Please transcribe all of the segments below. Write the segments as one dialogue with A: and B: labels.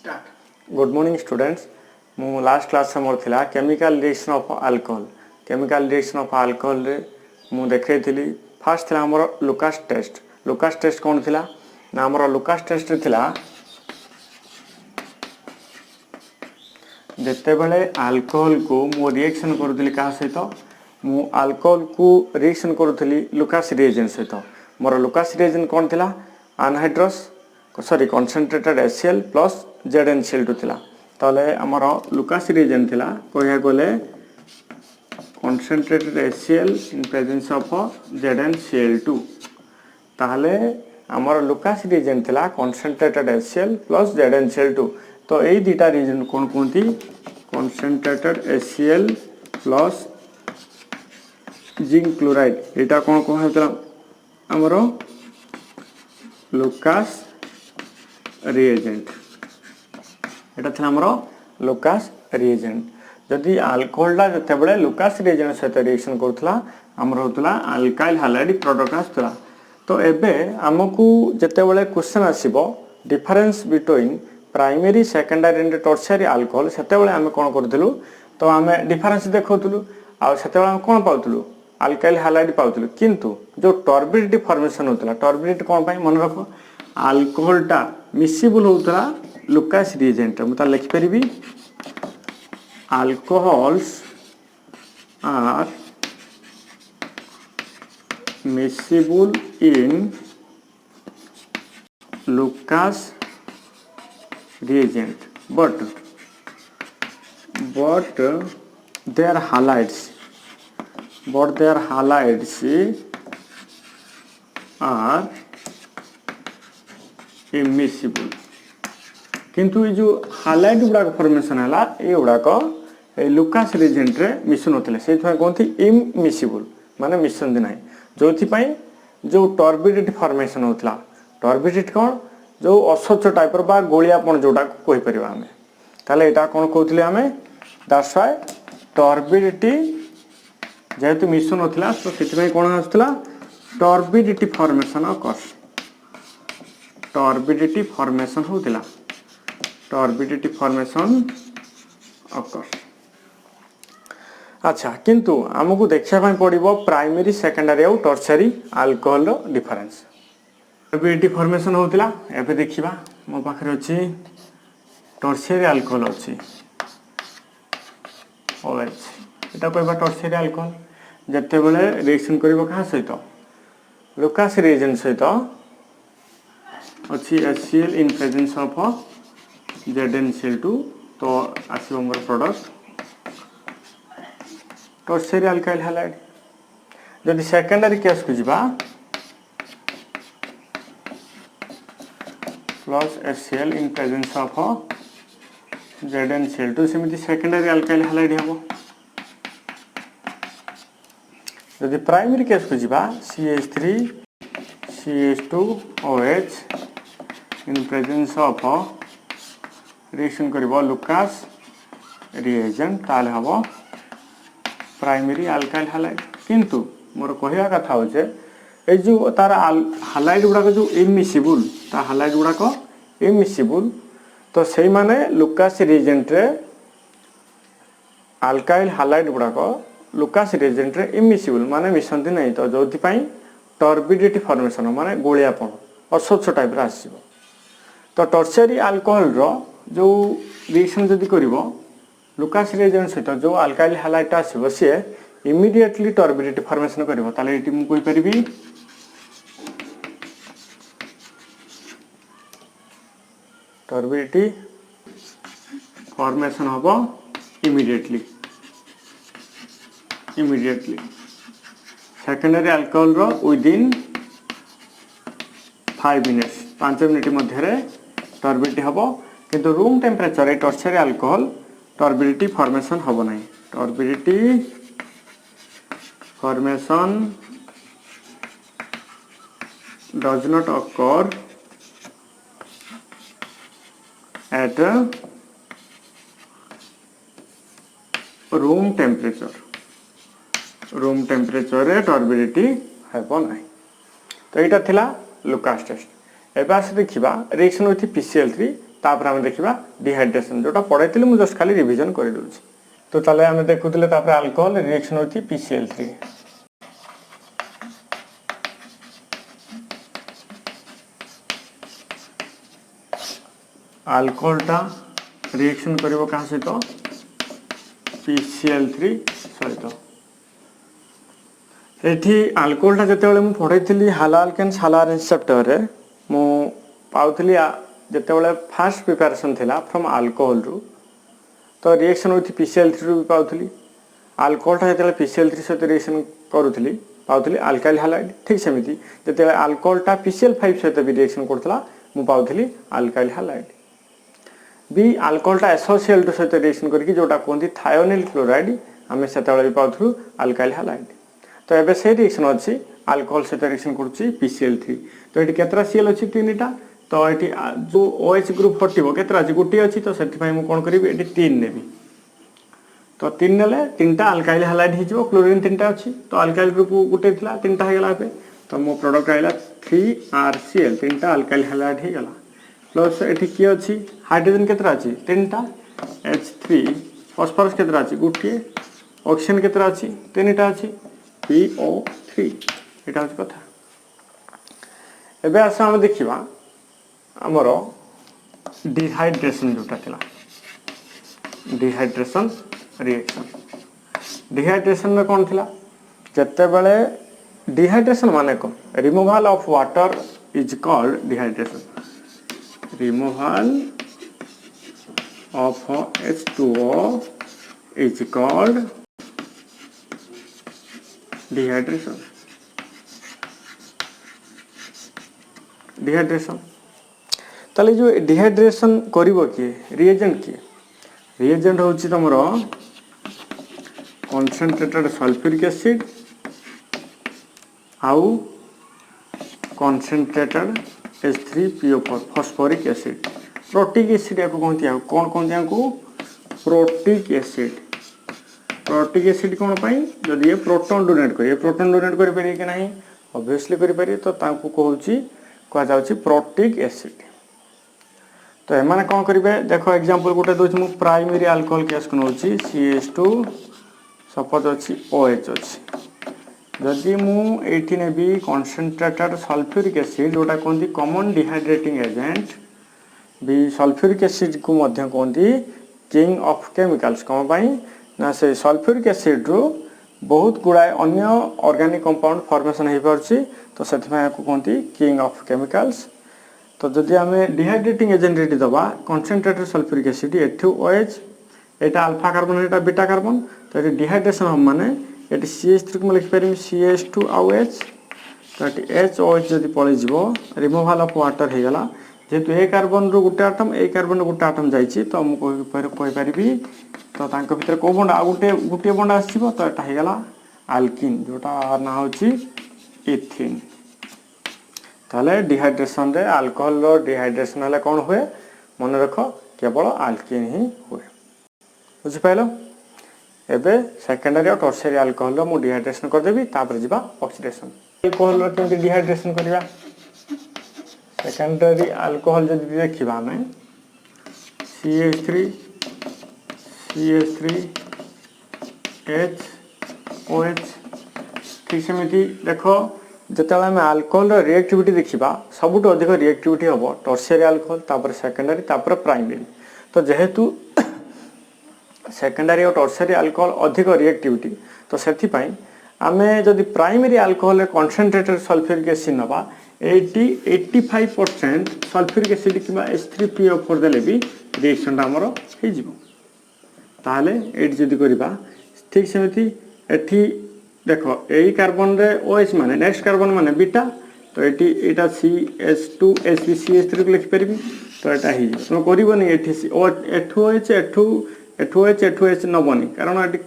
A: Start good morning students मु last class मोर थिला chemical reaction of alcohol chemical reaction of alcohol रे मु देखैथिली first थिला हमर लुकास टेस्ट कोन थिला ना हमर लुकास टेस्ट रे थिला जते बेले अल्कोहल को मु रिएक्शन करथली का सहित मु अल्कोहल को रिएक्शन करथली लुकास रिएजेंट सहित मोर लुकास रिएजेंट कोन थिला anhydrous sorry concentrated HCl plus ZnCl2 थिला ताले हमर लुकास रिएजेंट थिला कहया गले concentrated HCl in presence of ZnCl2 ताले हमर लुकास रिएजेंट थिला कंसंट्रेटेड HCl प्लस ZnCl2 तो एई दुटा रिएजेंट कोन कोंती concentrated HCl plus zinc chloride एटा कोन कहतला हमर लुकास रिएजेंट एटा थला हमरो लुकास रिएजेंट जदि अल्कोहल ला जते बळे लुकास रिएजेंट सहित रिएक्शन करथला हमरो होतला अल्काइल हैलाइड प्रोडक्ट आस्तला तो एबे हमकु जते बळे क्वेश्चन आसीबो difference between primary secondary and tertiary alcohol सेते बळे हम कोन करथलु तो हमें डिफरेंस देखौथलु आ सेते बळे हम कोन पाउथलु अल्काइल हैलाइड पाउथलु किंतु जो टर्बिडिटी फॉर्मेशन होतला टर्बिडिटी कोन पई मन रखो अल्कोहल टा मिसिबल होतला लुकास रिएजेंट मुता लिखि परिबी alcohols are miscible in Lucas reagent but their halides are immiscible किंतु ये जो हालाइड गुड़ा फॉर्मेशन है ये गुड़ाक लुकास रिएजेंट रे मिशन होते से कहते इमिसिबल माने मिशन ना जो जो टर्बिडिटी फॉर्मेशन होता टर्बिडिटी कौन जो अस्वच्छ टाइप बा गोलियापन जोटा कहि परिबा हमें ताले एटा कोन कहउतले हमें दैट्स व्हाई टर्बिडिटी जेहेतु मिशन होतला तो सितमे कोन आस्तला turbidity formation occurs turbidity formation होतला टर्बिडिटी फॉर्मेशन ऑकर्स अच्छा किंतु हमकु देखिया पय पड़िबो प्राइमरी सेकेंडरी और टर्शियरी अल्कोहल रो डिफरेंस टर्बिडिटी फॉर्मेशन होतला एबे देखिबा मो पाखरे अछि टर्शियरी अल्कोहल अछि OH एटा कहबा टर्शियरी अल्कोहल जते बेले रिएक्शन करबो का सहित लुकास रिएजेंट सहित अछि HCl in presence of ZnCl2 तो आसीबो मोर प्रोडक्ट टर्शियरी अल्काइल हैलाइड जदि सेकेंडरी केस को जिबा plus HCl in presence of ZnCl2 सेमिति सेकेंडरी अल्काइल हैलाइड हबो यदि प्राइमरी केस को जिबा CH3 CH2OH in presence of reaction करबो लुकास रिएजेंट ताले हबो प्राइमरी अल्काइल हैलाइड किंतु मोर कहिया कथा होचे ए जो तार हालाइड गुडा जो इमिसिबल ता हालाइड गुडा को इमिसिबल तो सेही माने लुकास रिएजेंट रे अल्काइल हालाइड गुडा को लुकास रिएजेंट रे इमिसिबल माने मिसंती नै तो जोथि पई टर्बिडिटी फॉर्मेशन माने गोलियापन अस्वच्छ टाइप रा आसीबो तो टर्शियरी अल्कोहल रो जो रिएक्शन जदि करिवो लुकास रिएजेंट सहित जो अल्काइल हालाइड आसीबो से इमीडिएटली टर्बिडिटी फॉर्मेशन करिवो ताले एटी मु कोइ परिबी टर्बिडिटी फॉर्मेशन होबो इमीडिएटली सेकेंडरी अल्कोहल रो विदिन 5 मिनिट्स 5 मिनिट मध्य रे टर्बिडिटी होबो किंतु रूम टेंपरेचर ए टर्शियरी अल्कोहल टर्बिडिटी फॉर्मेशन होबो नै turbidity formation does not occur at room temperature रे टर्बिडिटी हेबो नाही तो एटा थिला लुकास टेस्ट एबा से देखिबा रिएक्शन विथ PCl3 तापर आम देखा डिहाइड्रेशन जोटा पढ़ाई मुझे जस्ट खाली रिविजन कर दूँ। तो चलो आम देखुले अल्कोहल रिएक्शन होती PCl3। अल्कोहलटा रिएक्शन करिवो कहा सहित PCl3 सहित। एठी अल्कोहलटा जिते मुझे पढ़ाई हालालकेन्स हालारेंस चैप्टर रे मु पाउथली जिते फास्ट प्रिपरेशन थिला फ्रॉम अल्कोहल रु तो रिएक्शन होती PCl3 रु भी पाउथली। अल्कोहलटा जिते PCl3 सहित रिएक्शन करूथली पाउथली अल्काइल हालाइड। ठीक सेमिति जिते अल्कोहलटा PCl5 सहित भी रिएक्शन करथला मु पाउथली अल्काइल हालाइड। भी अल्कोहलटा SOCl2 सहित रिएक्शन करके जोटा कहते थायोनिल क्लोराइड आम से भी पाथु अल्काइल हालाइड। तो एबे से रिएक्शन अच्छी अल्कोहल सहित रिएक्शन करुच्ची PCl3। तो ये केतरा Cl अच्छी 3टा तो ये जो OH ग्रुप हटिव केतरा अच्छी गोटे अच्छी तो से कौन करी ये 3 नेबी। तो 3 नेले 3टा अल्काइल हालाइड हो क्लोरीन 3टा अच्छी तो अल्काइल ग्रुप गोटे थी 3टा होगा तो मो प्रोडक्ट आइला 3RCl 3टा अल्काइल हालाइड होगा प्लस ये किए अच्छी हाइड्रोजन केतरा अच्छी 3टा H3 फॉस्फोरस केतरा अच्छी गोटे ऑक्सीजन केतरा अच्छी 3टा अच्छी PO3 यहाँ हूँ कथा। एबे आस आम देखा आमर डिहाइड्रेशन जोटा थिला डिहाइड्रेशन रिएक्शन। डिहाइड्रेशन में कौन थिला जत्ते बेले डिहाइड्रेशन माने कौन removal of water is called dehydration. Removal of H2O is called dehydration. Dehydration ताले जो डिहाइड्रेशन करिवो किए रिएजेंट किए रिएजेंट होची तमरो कंसंट्रेटेड सल्फ्यूरिक एसिड आउ concentrated H3PO4 phosphoric acid. Protic acid या कहते हैं कौन कहते हैं प्रोटिक एसिड। प्रोटिक एसिड कौन पाई जदि ये प्रोटॉन डोनेट करे प्रोटॉन डोनेट करि पारे कि नहीं ऑब्वियसली करि पारे तो तांको कहूची कह जाउची प्रोटिक एसिड। तो एमाने कौन करिवे देखो एग्जांपल गोटे दोछ मु प्राइमरी अल्कोहल केस को नोची CH2 सपोज अछि OH अछि जदि मु एठी नेबी कंसंट्रेटेड सल्फ्यूरिक एसिड जोटा कहंती कॉमन डिहाइड्रेटिंग एजेंट भी सल्फ्यूरिक एसिड को मध्य कहंती किंग ऑफ केमिकल्स कौन पाई ना से सल्फ्यूरिक एसिड रो बहुत गुड़ाए अन्य ऑर्गेनिक कंपाउंड फॉर्मेशन हो पारछि तो से कहते किंग ऑफ केमिकल्स। तो जदि आम डिहाइड्रेटिंग एजेंट ये दबा कंसंट्रेटेड सल्फ्यूरिक एसिड एठू OH एटा अल्फा कार्बन एटा बीटा कार्बन तो ये डिहाइड्रेशन हम माने ये CH3 को लिखिपर CH2 OH तो ये HOH जदि पलि जीवो रिमूवल ऑफ वाटर हो गला जेहेतु ए कार्बन रो गोटे आटम ए कार्बन रो गोटे आटम जाइछि तो हम कहि परिबी तो तांको भीतर को बंड आ गोटे गोटे बंड आसीबो तो एटा हो गला अल्किन जोटा ना होछि इथिन। ताले डिहाइड्रेशन रे अल्कोहल रो डिहाइड्रेशन हले कोन हुए मन रख केवल अल्किन ही हुए बुझि पाइलो। एबे सेकेंडरी और टर्शियरी अल्कोहल रो मु डिहाइड्रेशन कर देबी तापर जिबा ऑक्सीडेशन। अल्कोहल रो केमति डिहाइड्रेशन करिया सेकेंडरी अल्कोहल जदि देखिबा हमें CH3 OH ठीक सेमिति देखो जिते आम अल्कोहल रिएक्टिविटी देखा सबुठ अधिक रिएक्टिविटी हम टर्शियरी अल्कोहल तापर सेकेंडरी तापर प्राइमरी। तो जेहेतु सेकेंडरी और टर्शियरी अल्कोहल अधिक रिएक्टिविटी तो से आम जदि primary alcohol concentrated sulphuric acid नवा 85% सल्फ्यूरिक एसिड कि H3PO4 देले भी रिएक्शन आमर हो ताहले एटी जदि करबा ठीक सेमिति एठी देखो यही कार्बन रे OH माने नेक्स्ट कार्बन माने बीटा तो एटी एटा CH2 HCH3 को लिखि परिबी तो एटा ही तो करबनी एठी एठू OH एठू OH नबनी कारण एटी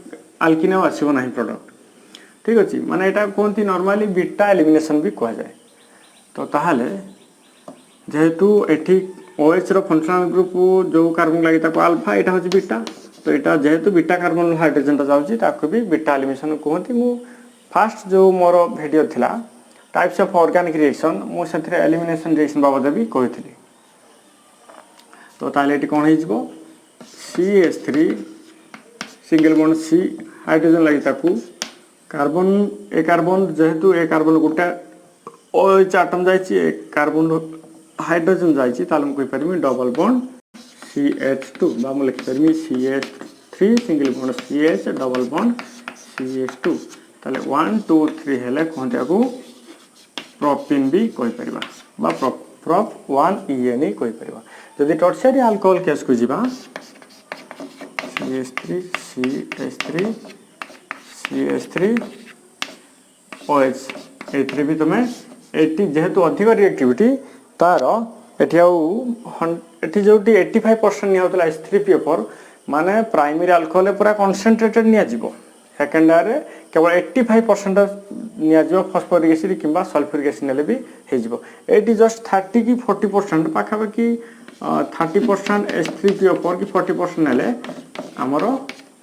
A: अल्किन आसीबो नाही प्रोडक्ट ठीक अछि माने एटा कोनती नॉर्मली बीटा एलिमिनेशन भी कहा जाए। तो ताहले जेहेतु एठी OH रो फंक्शनल ग्रुप जो कार्बन लागि ताको अल्फा एटा होची बीटा तो यहाँ जेहेतु बीटा कार्बन हाइड्रोजन जाऊँगी ताको भी बीटा एलिमिनेशन कहते मु फास्ट जो मोर वीडियो थिला टाइप्स ऑफ ऑर्गेनिक रिएक्शन मु से एलिमिनेशन रिएक्शन बाबद भी कही। तो ताले एटी कोन हिजबो CH3 single bond C hydrogen लगी ताकू कार्बन ए कार्बन जेहेतु ए कार्बन गोटे OH आटम जाइछि ए कार्बन हाइड्रोजन जाइछि ताले हम कहि परमी डबल बॉन्ड CH2 बा हम लिखि permit CH3 single bond CH double bond CH2 ताले 1 2 3 हेले कोनते आकू प्रोपिन भी कहि परिबा बा प्रोप 1 EN कहि परिबा जदि टर्शियरी अल्कोहल केस को जिबा CH3 CH3 CH3 OH ए भी तुम एटी जेहेतु अधिक रिएक्टिविटी तार एटी एटी जो 85% निया H3PO4 माने प्राइमरी अल्कोहल पूरा कॉन्सेंट्रेटेड निया जीवो सेकेंडरी केवल 85% निया जीवो फास्फोरिक एसिड किंबा सल्फ्यूरिक एसिड नेले भी हे जीवो एटी जस्ट 30 की 40% पाखापाखि 30% H3PO4 की 40% नेले हमरो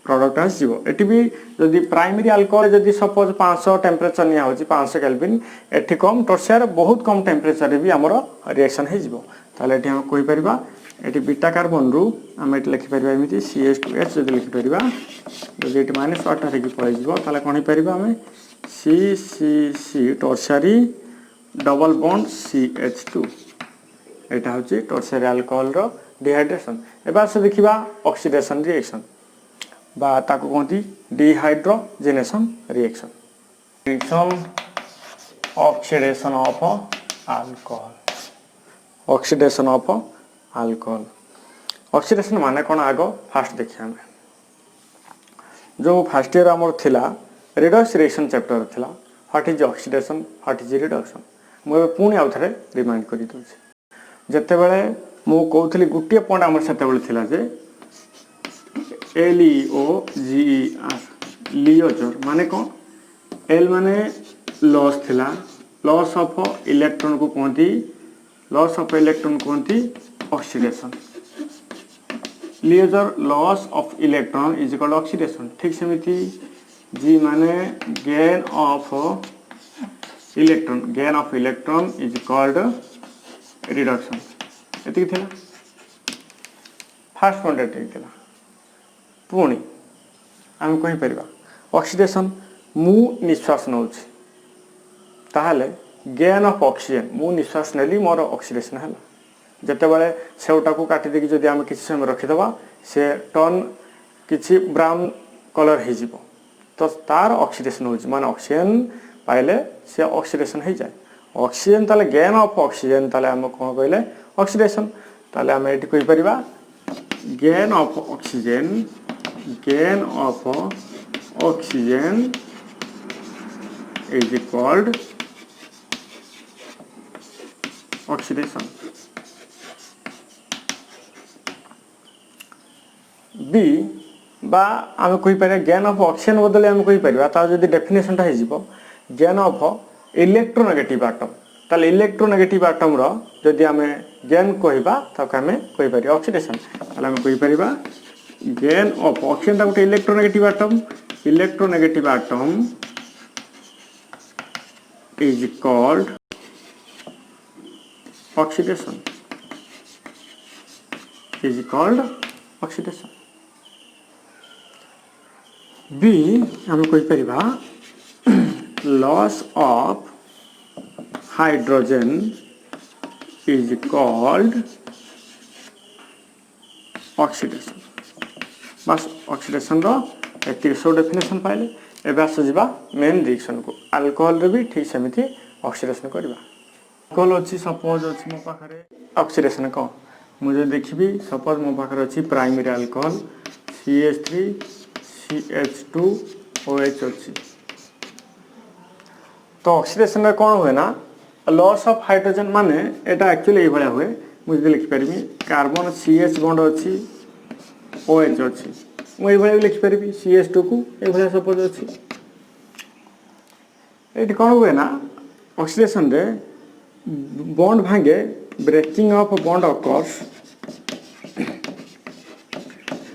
A: प्रोडक्ट आसीबो एटी भी जदि प्राइमरी अल्कोहल जदि सपोज 500 टेम्परेचर निया होची 500 केल्विन एटी कम टर्शियर बहुत कम टेम्परेचर रे भी हमरो रिएक्शन हे जीवो ताले एटी हम कोइ परिबा एटी बीटा कार्बन रु हम एटी लिखि परिबा एमिति CH2H जदि लिखि परिबा जदि एटी माइनस वाटर रे की पळै जीवो ताले कोन हे परिबा हम CCC tertiary double bond CH2 एटा होची टर्शियरी अल्कोहल रो डिहाइड्रेशन एबा से देखिबा ऑक्सीडेशन रिएक्शन बा ताको कोंती dehydrogenation reaction oxidation of alcohol oxidation of alcohol oxidation माने कोन आगो फास्ट देखिया हम जो फर्स्ट ईयर हमर थिला रिडक्स रिएक्शन चैप्टर थिला what is oxidation what is reduction मु पुणी आउ थरे रिमाइंड करि दोछि जते बेले मु कहउथली गुटिया पॉइंट हमर सेते बेले थिला जे LEOGER लियोजर माने कौन L माने लॉस थिला लॉस ऑफ इलेक्ट्रॉन को कहती लॉस ऑफ इलेक्ट्रॉन कहती ऑक्सीडेशन लियोजर loss of electron is called oxidation ठीक सेमिति G माने gain of electron is called reduction एति थिला फर्स्ट पॉइंट एति थिला पुणी आम कहि परिबा ऑक्सीडेशन मु निश्वास नउछि ताहाले गेन ऑफ ऑक्सीजन मु निश्वास नेली मोर ऑक्सीडेशन हला जते बेले सेउटा को काटी देकी जदि हम किछि समय रखि दबा से टर्न किछि ब्राउन कलर हे जिवो तो तार ऑक्सीडेशन होछि माने ऑक्सीजन पाइले से ऑक्सीडेशन हे जाय ऑक्सीजन ताले गेन ऑफ ऑक्सीजन ताले हम कोन कहले ऑक्सीडेशन ताले हम एटी कहि परिबा gain of oxygen is called oxidation. B बा आम कहि पारे गेन ऑफ ऑक्सीजन बदले आम कहि परिबा ता जदि डेफिनेशन ता हे जिवो गेन ऑफ इलेक्ट्रोनेगेटिव एटम ताले इलेक्ट्रोनेगेटिव एटम रो जदि आम गेन कहिबा ता आम कहि पारि ऑक्सीडेशन ताले आम कहि परिबा गेन ऑफ ऑक्सीजन ता गोटे electronegative atom is called oxidation B हम कहि परिबा loss of hydrogen is called oxidation बस ऑक्सीडेशन रो एति सो डेफिनेशन पाइले एबा से जिबा मेन रिएक्शन को अल्कोहल रे भी ठीक सेमिति ऑक्सीडेशन करबा अल्कोहल अछि सपोज अछि मो पाखरे ऑक्सीडेशन को मुझे देखिबी सपोज मो पाखरे अछि primary alcohol CH3 CH2 OH अछि तो ऑक्सीडेशन रे कोन होय ना लॉस ऑफ हाइड्रोजन माने एटा एक्चुअली ए भलिया होय मुझे लिखि परिबी कार्बन CH बॉन्ड अछि OH अछि मैं ये लिखि पारि CH2 को ये सपोज अच्छी ये कौन हुए ना ऑक्सीडेशन रे बॉन्ड भांगे breaking of bond occurs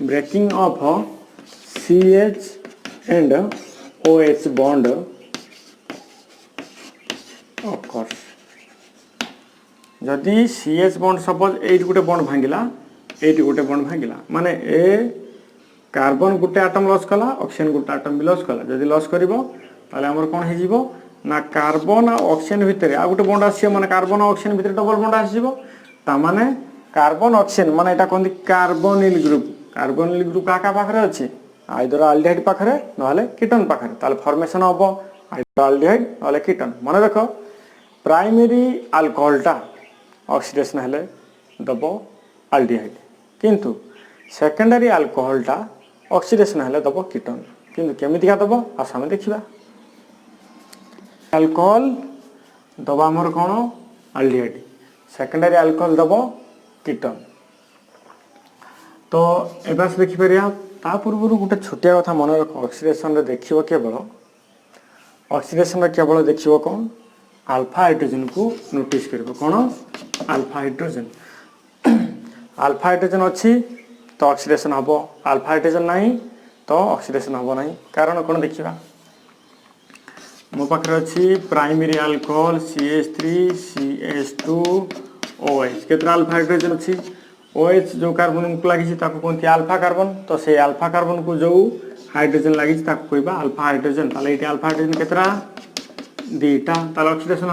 A: breaking of CH and OH bond occurs जदि CH बॉन्ड सपोज 8 गोटे बॉन्ड भांगिला एटी गोटे बॉन्ड भांगिला माने ए कार्बन गोटे आटम लॉस कला ऑक्सीजन गोटे आटम भी लॉस कला जदि लॉस करिवो ताले हमर कोन हे जीवो ना कार्बन और ऑक्सीजन भितर आ गोटे बॉन्ड आसी माने कार्बन और ऑक्सीजन भितर डबल बॉन्ड आसी जीवो ता माने कार्बन ऑक्सीजन माने एटा कोन कार्बोनिल ग्रुप का पाखरे अछि आइदर अल्डिहाइड पाखरे नहले कीटन पाखरे ताले फॉर्मेशन हबो आइदर अल्डिहाइड नहले कीटन मन रखो प्राइमरी अल्कोहलटा ऑक्सीडेशन हेले दबो अल्डिहाइड किंतु सेकेंडरी अल्कोहलटा ऑक्सीडेशन हेले दबो कीटन किंतु केमिति का दबो आसा में देखिबा अल्कोहल दबो हमर कोन अल्डिहाइड सेकेंडरी अल्कोहल दबो कीटन तो एबास देखि परिया ता पूर्व गोटे छोटिया कथा मन रख ऑक्सीडेशन रे देखिबो केवल ऑक्सीडेशन रे केवल देखिबो कोन अल्फा हाइड्रोजन को नोटिस करिबो कोन अल्फा हाइड्रोजन अछि तो ऑक्सीडेशन हबो अल्फा हाइड्रोजन नहीं तो ऑक्सीडेशन हबो नहीं कारण कोन देखिबा मो पाखरे अछि प्राइमरी अल्कोहल CH3 CH2OH केतना अल्फा हाइड्रोजन अछि OH जो कार्बन को लागि ताको कोनती अल्फा कार्बन तो से अल्फा कार्बन को जो हाइड्रोजन लागि ताको कहबा अल्फा हाइड्रोजन ताले इटी अल्फा हाइड्रोजन केतरा दीटा ताले ऑक्सीडेशन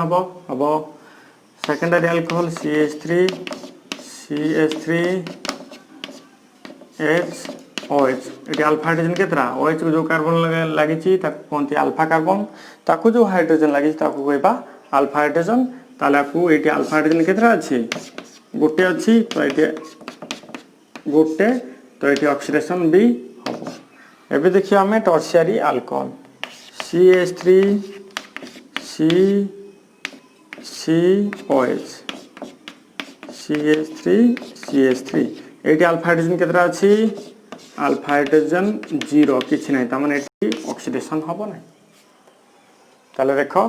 A: हबो सेकेंडरी अल्कोहल CH3HOH इटी अल्फा हाइड्रोजन केतरा OH को जो कार्बन लागि ताको कोनती अल्फा कार्बन ताको जो हाइड्रोजन लागि ताको कहबा अल्फा हाइड्रोजन ताले को इटी अल्फा हाइड्रोजन केतरा अछि गोटे अच्छी तो ये गोटे तो ये ऑक्सीडेशन भी हम एबे देखिए आम टर्शियरी अल्कोहल CH3 ये अल्फा हाइड्रोजन केतरा अच्छी अल्फा हाइड्रोजन 0 किछि नै त माने एटी ऑक्सीडेशन हबो नै ताले देखो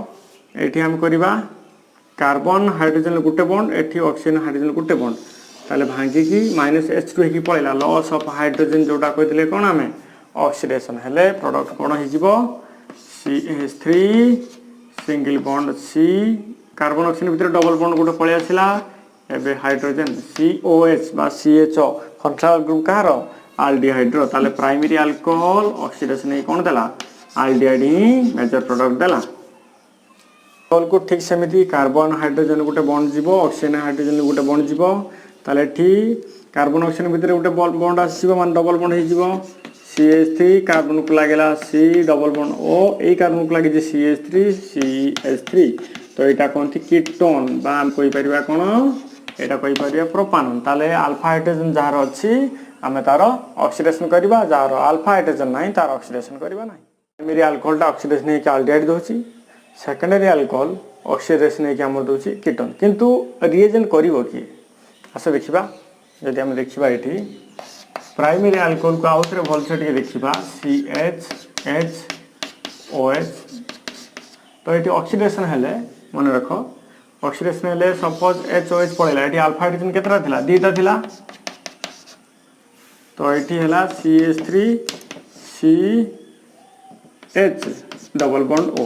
A: एटी हम करिबा कार्बन हाइड्रोजन गोटे बॉन्ड एटी ऑक्सीजन हाइड्रोजन गोटे बॉन्ड ताले भांगी की -H2 की पळेला लॉस ऑफ हाइड्रोजन जोटा कहथिले कोन हमें ऑक्सीडेशन हेले प्रोडक्ट कोन हि जीवो CH3 single bond C carbon oxygen भीतर डबल बॉन्ड गोटे पळे आसिला एबे हाइड्रोजन COH बा CHO फंक्शनल ग्रुप कार अल्डिहाइड रो ताले प्राइमरी अल्कोहल ऑक्सीडेशन ही कोन देला अल्डिहाइड ही मेजर प्रोडक्ट देला अल्कोहल को ठीक सेमिति कार्बन हाइड्रोजन गोटे बॉन्ड जीवो ऑक्सीजन हाइड्रोजन गोटे बॉन्ड जीवो ताले ठी कार्बन ऑक्सीजन भीतर गोटे बॉन्ड आसीबो मान डबल बॉन्ड हे जीवो CH3 कार्बन को लागेला C डबल बॉन्ड O ए कार्बन को लागे जे CH3 CH3 तो एटा कोनथि कीटोन बा हम कोइ परिबा कोन एटा कोइ परिबा प्रोपानोन ताले अल्फा हाइड्रोजन जहार अछि हमें तार ऑक्सीडेशन करबा जहार अल्फा हाइड्रोजन नाही तार ऑक्सीडेशन करबा नाही मेरी अल्कोहल टा ऑक्सीडेशन हे के अल्डिहाइड दोछि सेकेंडरी अल्कोहल ऑक्सीडेशन है हमर दोछि कीटन किंतु रिएजेंट करिवो कि आसे देखिबा यदि हम देखिबा एठी प्राइमरी अल्कोहल को आउथरे भलसे टिके देखिबा CHHOH तो एठी ऑक्सीडेशन हेले मन रखो ऑक्सीडेशन हेले सपोज HOH पळेला एठी अल्फा हाइड्रोजन केतरा थिला दीटा थिला तो एठी हला CH3 CH double bond O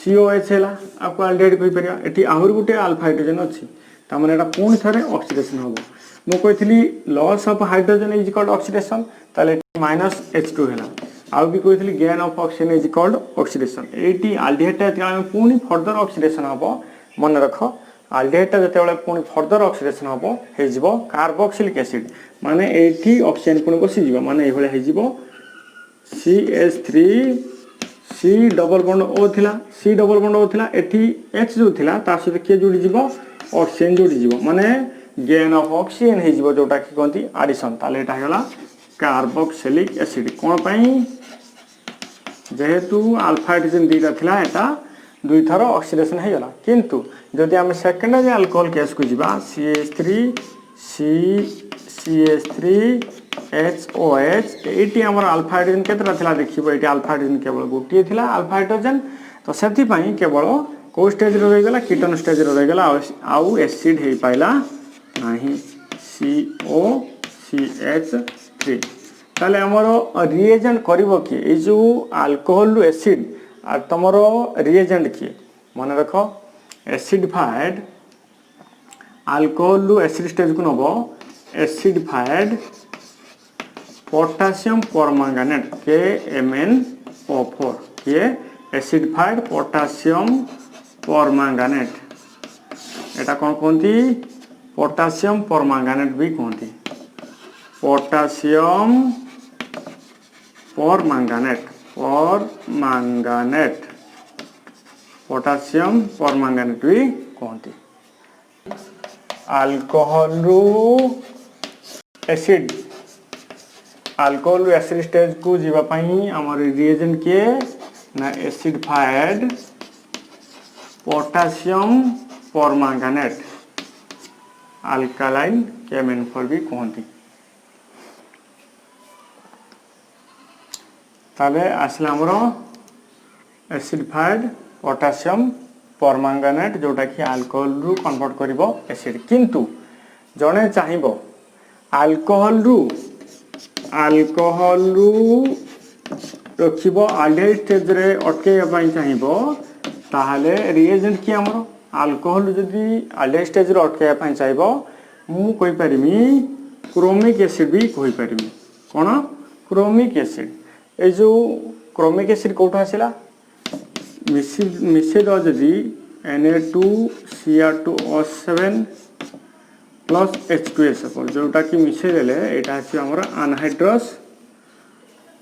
A: COH हेला आपको अल्डिहाइड कहि परिया एठी आहुर गुटे अल्फा हाइड्रोजन अछि त माने एटा पूर्ण थरे ऑक्सीडेशन होबो मो कहितली loss of hydrogen is called oxidation ताले -H2 हेला आउ भी कहितली gain of oxygen is called oxidation एठी अल्डिहाइड ता पूर्ण फर्दर ऑक्सीडेशन होबो मन रखो अल्डिहाइड ता जते पूर्ण फर्दर ऑक्सीडेशन होबो हे जिवो कार्बोक्सिलिक एसिड माने एठी ऑक्सीजन पूर्ण बसी जिवो माने एभले हे जिवो CH3 C double bond O थिला C डबल बॉन्ड O थिला एठी H जो थिला ता सहित के जोडी जिवो ऑक्सीजन जोडी जिवो माने गेन ऑफ ऑक्सीजन हे जिवो जोटा कि कोंती एडिशन ताले एटा हेला कार्बोक्सिलिक एसिड कोन पई जेहेतु अल्फा हाइड्रोजन दीटा थिला एटा दुई थर ऑक्सीडेशन हे गला किंतु जदि हम सेकेंडरी अल्कोहल केस को जिबा CH3HOH एटी हमर अल्फा हाइड्रोजन केतरा थिला देखिबो एटी अल्फा हाइड्रोजन केवल गोटी थिला अल्फा हाइड्रोजन तो सेति पई केवल को स्टेज रे रह गेला कीटन स्टेज रे रह गेला आउ एसिड हे पाइला नाही COCH3 ताले हमर रिएजेंट करिवो कि ए जो अल्कोहल रु एसिड आ तमरो रिएजेंट कि मन रखो एसिडिफाइड अल्कोहल रु एसिड स्टेज को नबो एसिडिफाइड पोटासियम परमांगानेट KMnO4 ये एसिडिफाइड पोटासियम परमांगानेट एटा कौन कहती पोटासियम परमांगानेट भी कहती पोटासियम परमांगानेट पोटासियम परमांगानेट भी कहती अल्कोहल रु एसिड अल्कोहल रु एसिड स्टेज को जीवा पई हमर रिएजेंट के ना एसिडिफाइड पोटासियम परमांगानेट अल्कालाइन KMnO4 भी कहती ताले आसला हमर एसिडिफाइड पोटासियम परमांगानेट जोटा कि अल्कोहल रु कन्वर्ट करिवो एसिड किंतु जने चाहिबो अल्कोहल रु रखिबो अल्डेहाइड स्टेज रे अटके पई चाहिबो ताहाले रिएजेंट कि हमर अल्कोहल जदी अल्डेहाइड स्टेज रे अटके पई चाहिबो मु कोइ परिमी क्रोमिक एसिड भी कोइ परिमी कोन क्रोमिक एसिड ए जो क्रोमिक एसिड कोठा आसिला मिसे दो जदी Na2Cr2O7 प्लस H2SO4 जोटा कि मिसे देले एटा अछि हमर अनहाइड्रस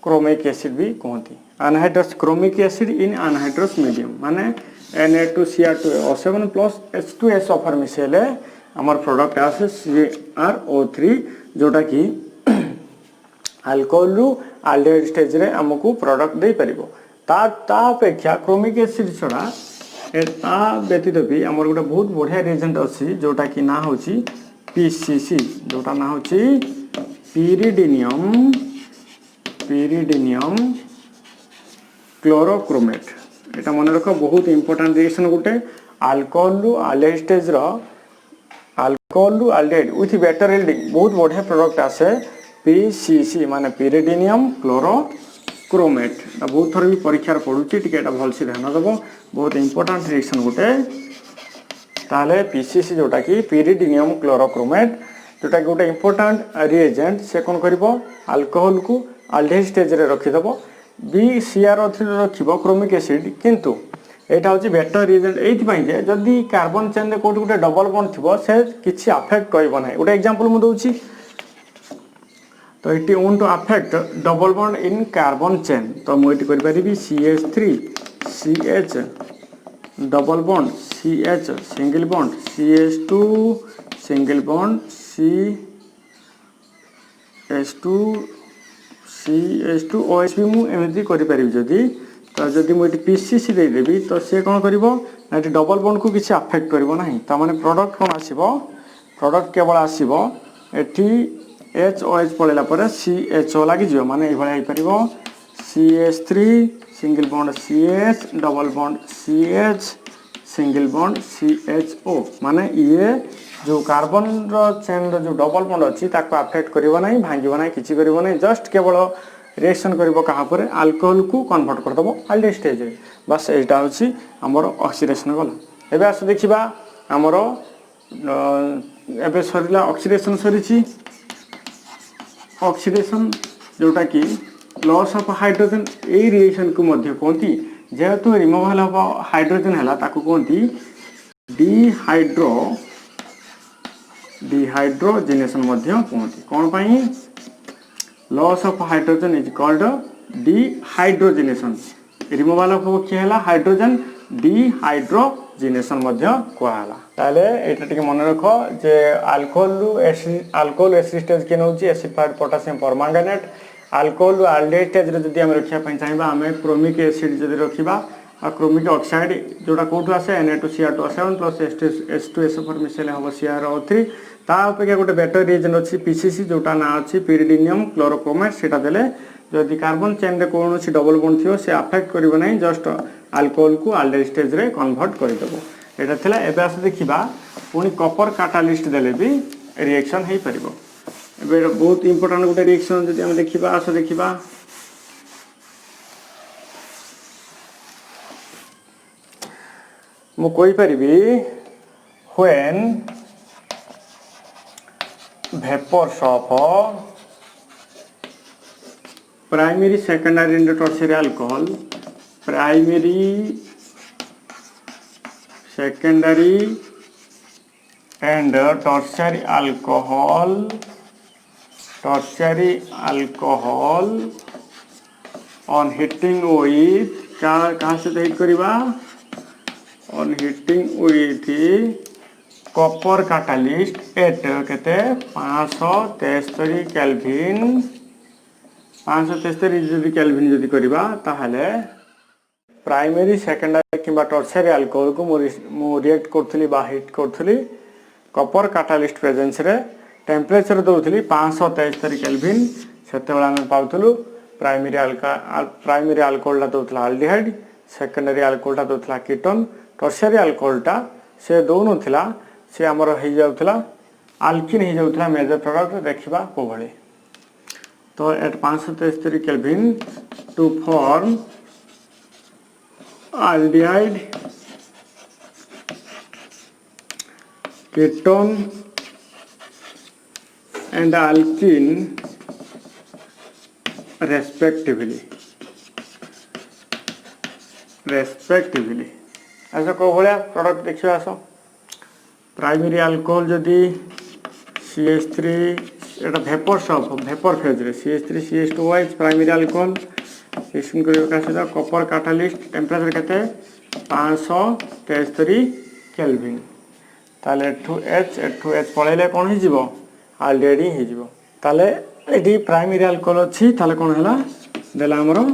A: क्रोमिक एसिड भी कहती anhydrous chromic acid in anhydrous medium माने Na2Cr2O7 प्लस H2SO4 मिसेले हमर प्रोडक्ट आसे CrO3 जोटा कि अल्कोहल रु अल्डेहाइड स्टेज रे हमकु प्रोडक्ट दे परिबो ता अपेक्षा क्रोमिक एसिड छड़ा ता व्यतीत भी हमर गोटे बहुत बढ़िया रिएजेंट अछि जोटा कि ना होची PCC जोटा ना होची pyridinium क्लोरोक्रोमेट एटा मन रख बहुत इंपोर्टेंट रिएक्शन गोटे अल्कोहल रु अल्डेहाइड स्टेज रो अल्कोहल रु अल्डेहाइड विथ बेटर यील्डिंग बहुत बढ़िया प्रोडक्ट आसे PCC माने pyridinium क्लोरोक्रोमेट बहुत थर भी परीक्षा पड़ुची टिके एटा भल से ध्यान देबो बहुत इंपोर्टेंट रिएक्शन गोटे ताले PCC जोटा कि pyridinium क्लोरोक्रोमेट जोटा कि गोटे इंपोर्टेंट रिएजेंट से कोन करिवो अल्कोहल को अल्डेहाइड स्टेज रे रखि देबो BCrO3 रे रखिबो क्रोमिक एसिड किंतु एटा होची बेटर रिएजेंट एथि पई जे जदी कार्बन चेन रे कोट गोटे डबल बॉन्ड थिबो से किछि अफेक्ट करिवो नै गोटे एग्जांपल मु दोउची तो it on to affect double bond in carbon chain तो मु इट करि परिबी CH3 CH double bond CH single bond CH2 single bond CH2 OH भी मु एमती करि परिबी जदी तो जदी मु इट PCC दे देबी तो से कोन करिवो ना इट डबल बॉन्ड को किछि अफेक्ट करिवो नाही त माने प्रोडक्ट कोन आसीबो प्रोडक्ट केवल आसीबो एठी HOH पड़ेला पर CHO लागि जियो माने ए भले आइ परिबो CH3 single bond CH double bond CH single bond CHO माने ये जो कार्बन रो चेन रो जो डबल बॉन्ड अछि ताको अफेक्ट करिवो नाही भांगिवो नाही किछि करिवो नाही जस्ट केवल रिएक्शन करिवो कहा पर अल्कोहल को कन्वर्ट कर दबो अल्डेहाइड स्टेज रे बस एटा होछि हमर ऑक्सीडेशन गला एबे आस देखिबा हमर एबे सरिला ऑक्सीडेशन सरिछि ऑक्सीडेशन जोटा कि loss of hydrogen A reaction को मध्य कोंती जेहेतु रिमूवल ऑफ हाइड्रोजन हला ताको कोंती डिहाइड्रोजनेशन मध्य कोंती कोन पई loss of hydrogen is called dehydrogenation removal of कि हला हाइड्रोजन डिहाइड्रोजनेशन मध्य कोहाला ताले एटा टिके मन रखो जे अल्कोहल एसिड स्टेज के नउची acidified potassium permanganate alcohol aldehyde stage रे जदी हम रखिया पई चाहिबा हमें क्रोमिक एसिड जदी रखिबा आ क्रोमिक ऑक्साइड जोटा कोठु आसे Na2Cr2O7 प्लस H2SO4 मिसेले हबो CrO3 ता अपेक्षा गोटे बेटर रिएजेंट अछि PCC जोटा ना अछि pyridinium क्लोरोक्रोमेट सेटा देले जदी कार्बन चेन रे कोनोसी डबल बॉन्ड थियो से अफेक्ट करिवो नै जस्ट अल्कोहल को अल्डेहाइड स्टेज रे कन्वर्ट करि देबो एटा थिला एबे आसे देखिबा पुनी कॉपर कैटालिस्ट देले भी रिएक्शन हेई परिबो एबे बहुत इंपोर्टेंट गोटे रिएक्शन जदी हम देखिबा आसे देखिबा मु कोइ परिबी when vapors of primary, secondary and tertiary alcohol, primary, secondary and tertiary alcohol on hitting with कहाँ से हिट करिबा on hitting with copper catalyst at केते 573 केल्विन 573 जदि केल्विन जदि करिबा ताहले प्राइमरी सेकेंडरी किंबा टर्शियरी अल्कोहल को मु रिएक्ट करथली बा हिट करथली कॉपर कैटालिस्ट प्रेजेंस रे टेम्परेचर दउथली 573 केल्विन सेते बेला हम पाउथलु प्राइमरी अल्कोहल ला दउथला अल्डिहाइड सेकेंडरी अल्कोहल ला दउथला कीटोन टर्शियरी अल्कोहल टा से दोनो थिला से हमर हे जाउथला अल्किन हे जाउथला मेजर प्रोडक्ट देखिबा को भले तो at 573 kelvin to form aldehyde ketone and alkene respectively ऐसा को भलिया प्रोडक्ट देखियो आसो प्राइमरी अल्कोहल जदी CH3 एटा वेपर फेज रे CH3CH2OH प्राइमरी अल्कोहल रिएक्शन करियो का सदा कॉपर कैटालिस्ट टेम्परेचर केते 573 केल्विन ताले 2H पळेले कोन हि जीवो ऑलरेडी हि जीवो ताले एडी प्राइमरी अल्कोहल अछि ताले कोन हला देला हमरो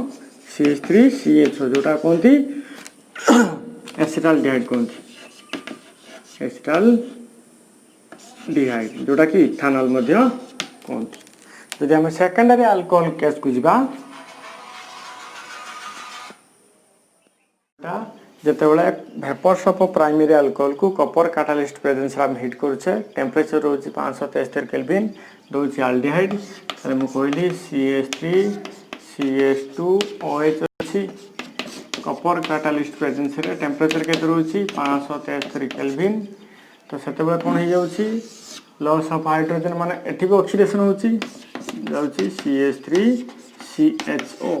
A: CH3CHO जोटा कोनती एसिटाल्डिहाइड कोनती एसिटाल्डिहाइड जोटा कि इथानॉल मध्ये कोनती जदि हम सेकेंडरी अल्कोहल केस को जीवा जते बेले वेपर्स ऑफ प्राइमरी अल्कोहल को कॉपर कैटालिस्ट प्रेजेंस रा हिट करछे टेम्परेचर रोज 573 केल्विन दोछि अल्डिहाइड तले मु कहली CH3CH2OH अछि कॉपर कैटालिस्ट प्रेजेंस रे टेम्परेचर केते रोछि 573 केल्विन तो सेते बेले कोन हे जाउछि लॉस ऑफ हाइड्रोजन माने एठी भी ऑक्सीडेशन होछि जाउछि CH3CHO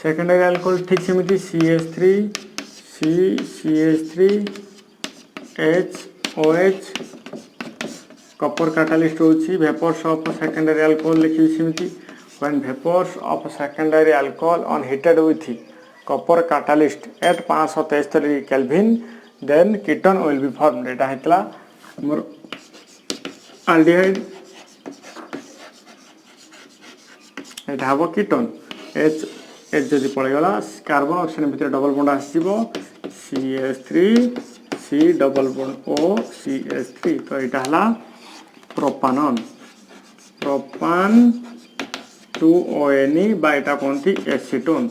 A: सेकेंडरी अल्कोहल ठीक सेमिति CH3CH3HOH कॉपर कैटालिस्ट होछि वेपर्स ऑफ सेकेंडरी अल्कोहल लिखि सेमिति when vapours of secondary alcohol on heated with copper catalyst at 573 kelvin then ketone will be formed एटा हेतला मोर अल्डिहाइड एटा हबो कीटोन H जदि पड़े गला कार्बन ऑक्सीजन भितर डबल बॉन्ड आसीबो CH3 C double bond O CH3 तो एटा हला प्रोपानॉन प्रोपान 2ONE बा एटा कोनती एसीटोन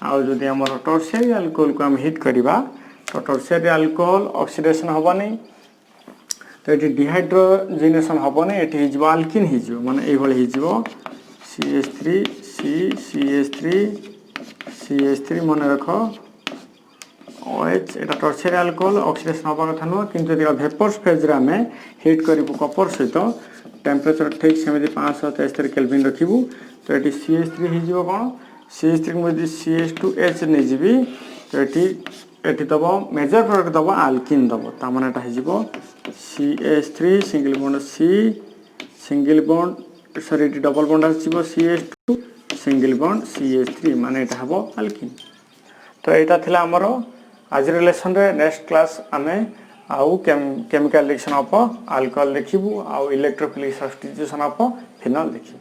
A: आ जदि हमर टर्शियरी अल्कोहल को हम हिट करिबा तो टर्शियरी अल्कोहल ऑक्सीडेशन होबनी तो एटी डिहाइड्रोजिनेशन होबनी एटी हिजबो अल्किन हिजबो माने एई भली हिजबो CH3 मन रखो OH एटा टर्शियरी अल्कोहल ऑक्सीडेशन होबा कथा न किंतु यदि वेपर्स फेज रे हमें हिट करिबो कॉपर सहित टेम्परेचर ठीक सेमिति 573 केल्विन रखिबू तो एटी CH3 हिजबो कोन CH3 में CH2H नै जिबी तो एटी दबो मेजर प्रोडक्ट दबो अल्किन दबो ता माने एटा हिजबो CH3 single bond C single bond sorry double bond आसीबो CH2 सिंगल बॉन्ड CH3 माने एटा हबो अल्किन तो एटा थिला हमरो आज रिलेशन रे नेक्स्ट क्लास आमे आउ केमिकल रिएक्शन ऑफ अल्कोहल देखिबू आउ इलेक्ट्रोफिलिक सब्स्टिट्यूशन ऑफ फिनॉल देखिबू।